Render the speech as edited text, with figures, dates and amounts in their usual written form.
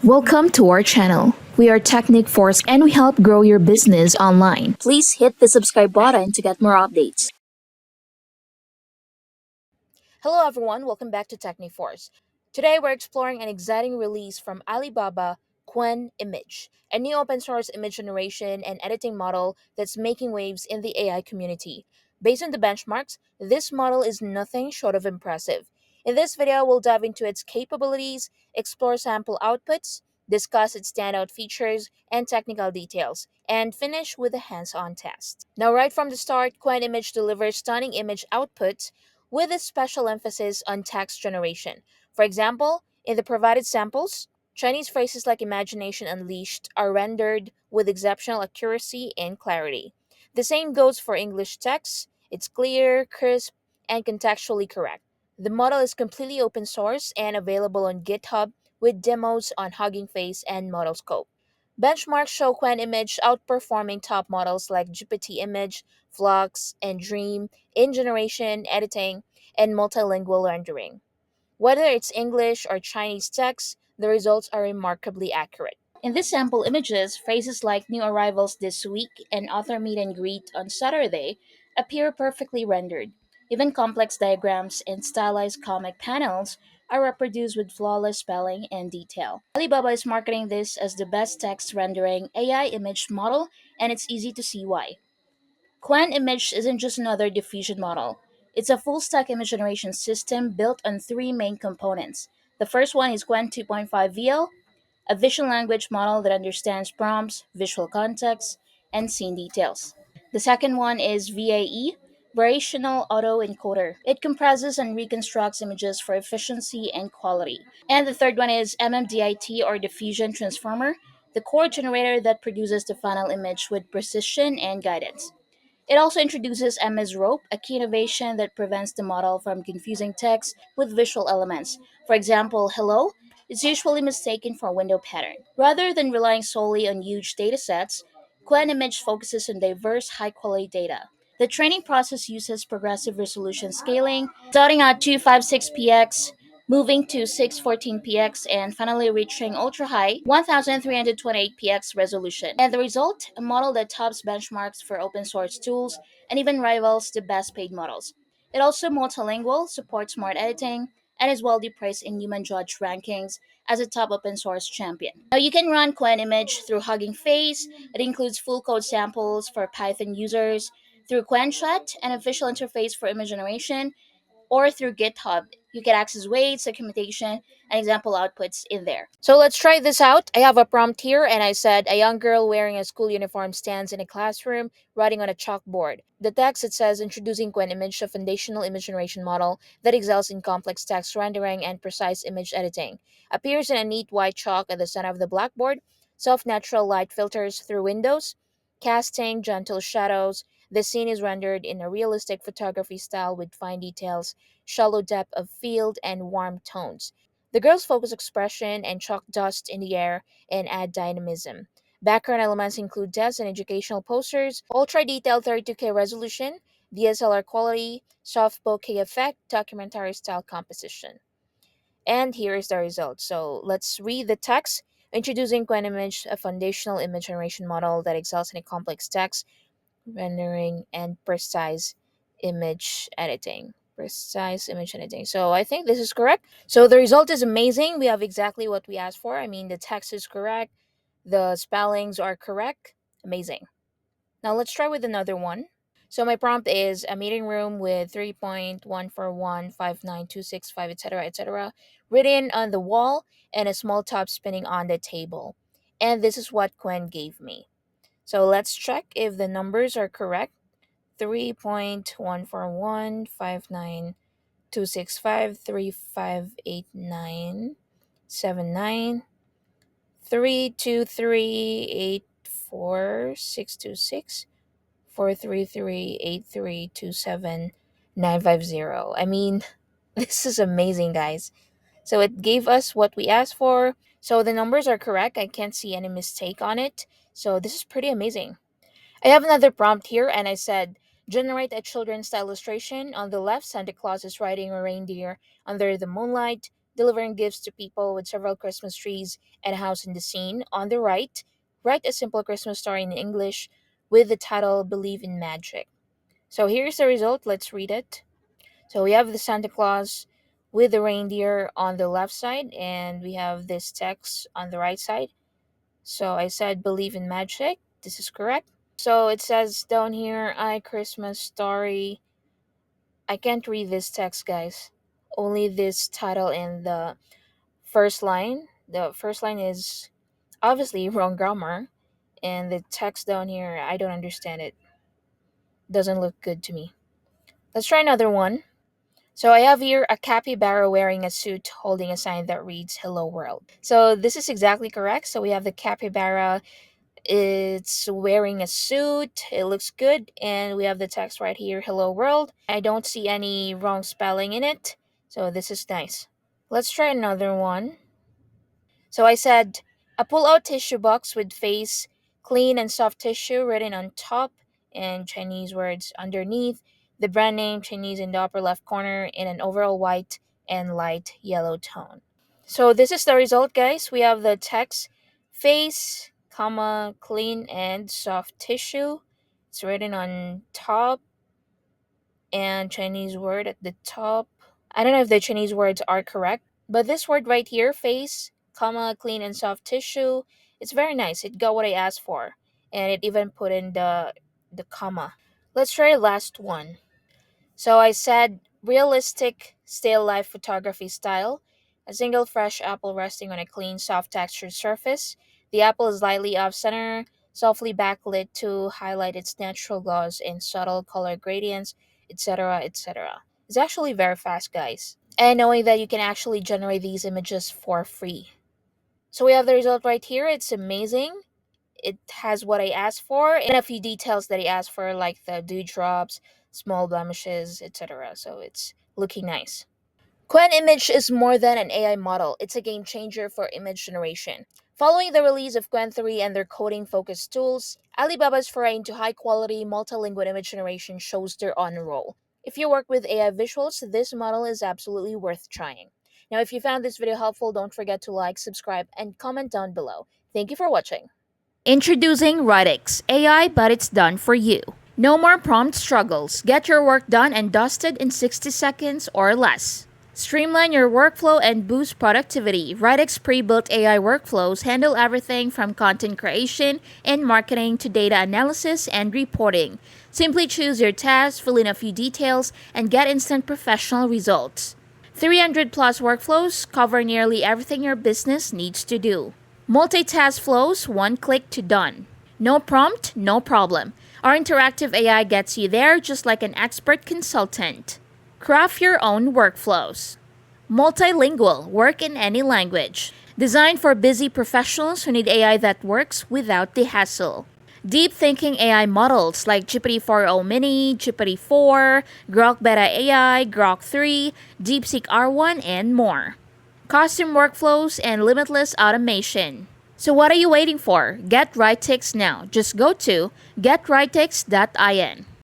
Welcome to our channel. We are Technic Force and we help grow your business online. Please hit the subscribe button to get more updates. Hello everyone, welcome back to Techniforce. Today we're exploring an exciting release from Alibaba, Qwen-Image, a new open source image generation and editing model that's making waves in the AI community. Based on the benchmarks, this model is nothing short of impressive. In this video, we'll dive into its capabilities, explore sample outputs, discuss its standout features and technical details, and finish with a hands-on test. Now, right from the start, Qwen-Image delivers stunning image outputs with a special emphasis on text generation. For example, in the provided samples, Chinese phrases like imagination unleashed are rendered with exceptional accuracy and clarity. The same goes for English text. It's clear, crisp, and contextually correct. The model is completely open source and available on GitHub with demos on Hugging Face and ModelScope. Benchmarks show Qwen-Image outperforming top models like GPT-Image, Flux, and Dream in generation, editing, and multilingual rendering. Whether it's English or Chinese text, the results are remarkably accurate. In these sample images, phrases like new arrivals this week and author meet and greet on Saturday appear perfectly rendered. Even complex diagrams and stylized comic panels are reproduced with flawless spelling and detail. Alibaba is marketing this as the best text rendering AI image model, and it's easy to see why. Qwen-Image isn't just another diffusion model. It's a full-stack image generation system built on three main components. The first one is Qwen 2.5 VL, a vision language model that understands prompts, visual context, and scene details. The second one is VAE, Variational Autoencoder. It compresses and reconstructs images for efficiency and quality. And the third one is MMDIT or Diffusion Transformer, the core generator that produces the final image with precision and guidance. It also introduces MS Rope, a key innovation that prevents the model from confusing text with visual elements. For example, hello is usually mistaken for a window pattern. Rather than relying solely on huge datasets, Qwen-Image focuses on diverse, high-quality data. The training process uses progressive resolution scaling, starting at 256px, moving to 614px, and finally reaching ultra-high 1328px resolution. And the result, a model that tops benchmarks for open source tools and even rivals the best paid models. It also multilingual, supports smart editing, and is widely praised in human judge rankings as a top open source champion. Now you can run Qwen-Image through Hugging Face. It includes full code samples for Python users, through QuenChat, an official interface for image generation, or through GitHub. You can access weights, documentation, and example outputs in there. So let's try this out. I have a prompt here, and I said a young girl wearing a school uniform stands in a classroom writing on a chalkboard. The text it says introducing Qwen-Image, a foundational image generation model that excels in complex text rendering and precise image editing. Appears in a neat white chalk at the center of the blackboard, soft natural light filters through windows, casting gentle shadows. The scene is rendered in a realistic photography style with fine details, shallow depth of field, and warm tones. The girls focus expression and chalk dust in the air and add dynamism. Background elements include desks and educational posters, ultra detailed 32K resolution, DSLR quality, soft bokeh effect, documentary style composition. And here is the result. So let's read the text. Introducing Qwen-Image, a foundational image generation model that excels in a complex text rendering and precise image editing. Precise image editing. So I think this is correct. So the result is amazing. We have exactly what we asked for. I mean, the text is correct, the spellings are correct. Amazing. Now let's try with another one. So my prompt is a meeting room with 3.1415926.5, etc., etc., written on the wall and a small top spinning on the table. And this is what Qwen gave me. So let's check if the numbers are correct. 3.14159265358979323884626. 433832795. I mean, this is amazing, guys. So it gave us what we asked for. So the numbers are correct. I can't see any mistake on it. So this is pretty amazing. I have another prompt here, and I said, generate a children's style illustration. On the left, Santa Claus is riding a reindeer under the moonlight. delivering gifts to people with several Christmas trees and a house in the scene. On the right, write a simple Christmas story in English with the title Believe in Magic. So here's the result. Let's read it. So we have the Santa Claus with the reindeer on the left side, and we have this text on the right side. So I said believe in magic. This is correct. So it says down here, I Christmas story. I can't read this text, guys. Only this title and the first line. The first line is obviously wrong grammar, and the text down here, I don't understand it. Doesn't look good to me. Let's try another one. So I have here a capybara wearing a suit holding a sign that reads Hello World. So this is exactly correct. So we have the capybara. It's wearing a suit. It looks good. And we have the text right here, Hello World. I don't see any wrong spelling in it. So this is nice. Let's try another one. So I said a pull-out tissue box with face, clean and soft tissue written on top and Chinese words underneath. The brand name Chinese in the upper left corner in an overall white and light yellow tone. So this is the result, guys. We have the text face, comma, clean and soft tissue. It's written on top and Chinese word at the top. I don't know if the Chinese words are correct, but this word right here, face, comma, clean and soft tissue, it's very nice. It got what I asked for. And it even put in the comma. Let's try the last one. So I said realistic still life photography style. A single fresh apple resting on a clean, soft textured surface. The apple is lightly off center, softly backlit to highlight its natural gloss and subtle color gradients, etc. etc. It's actually very fast, guys. And knowing that you can actually generate these images for free. So we have the result right here. It's amazing. It has what I asked for and a few details that I asked for, like the dewdrops, small blemishes, etc. So it's looking nice. Qwen-Image is more than an AI model, it's a game changer for image generation. Following the release of Qwen 3 and their coding-focused tools, Alibaba's foray into high-quality multilingual image generation shows they're on a roll. If you work with AI visuals, this model is absolutely worth trying. Now, if you found this video helpful, don't forget to like, subscribe, and comment down below. Thank you for watching. Introducing Radix AI, but it's done for you. No more prompt struggles. Get your work done and dusted in 60 seconds or less. Streamline your workflow and boost productivity. Radix pre-built AI workflows handle everything from content creation and marketing to data analysis and reporting. Simply choose your task, fill in a few details, and get instant professional results. 300 plus workflows cover nearly everything your business needs to do. Multitask flows, one click to done. No prompt, no problem. Our interactive AI gets you there just like an expert consultant. Craft your own workflows. Multilingual, work in any language. Designed for busy professionals who need AI that works without the hassle. Deep thinking AI models like GPT-4o Mini, GPT-4, Grok Beta AI, Grok 3, DeepSeek R1, and more. Custom workflows and limitless automation. So what are you waiting for? Get Radix now. Just go to getradix.in.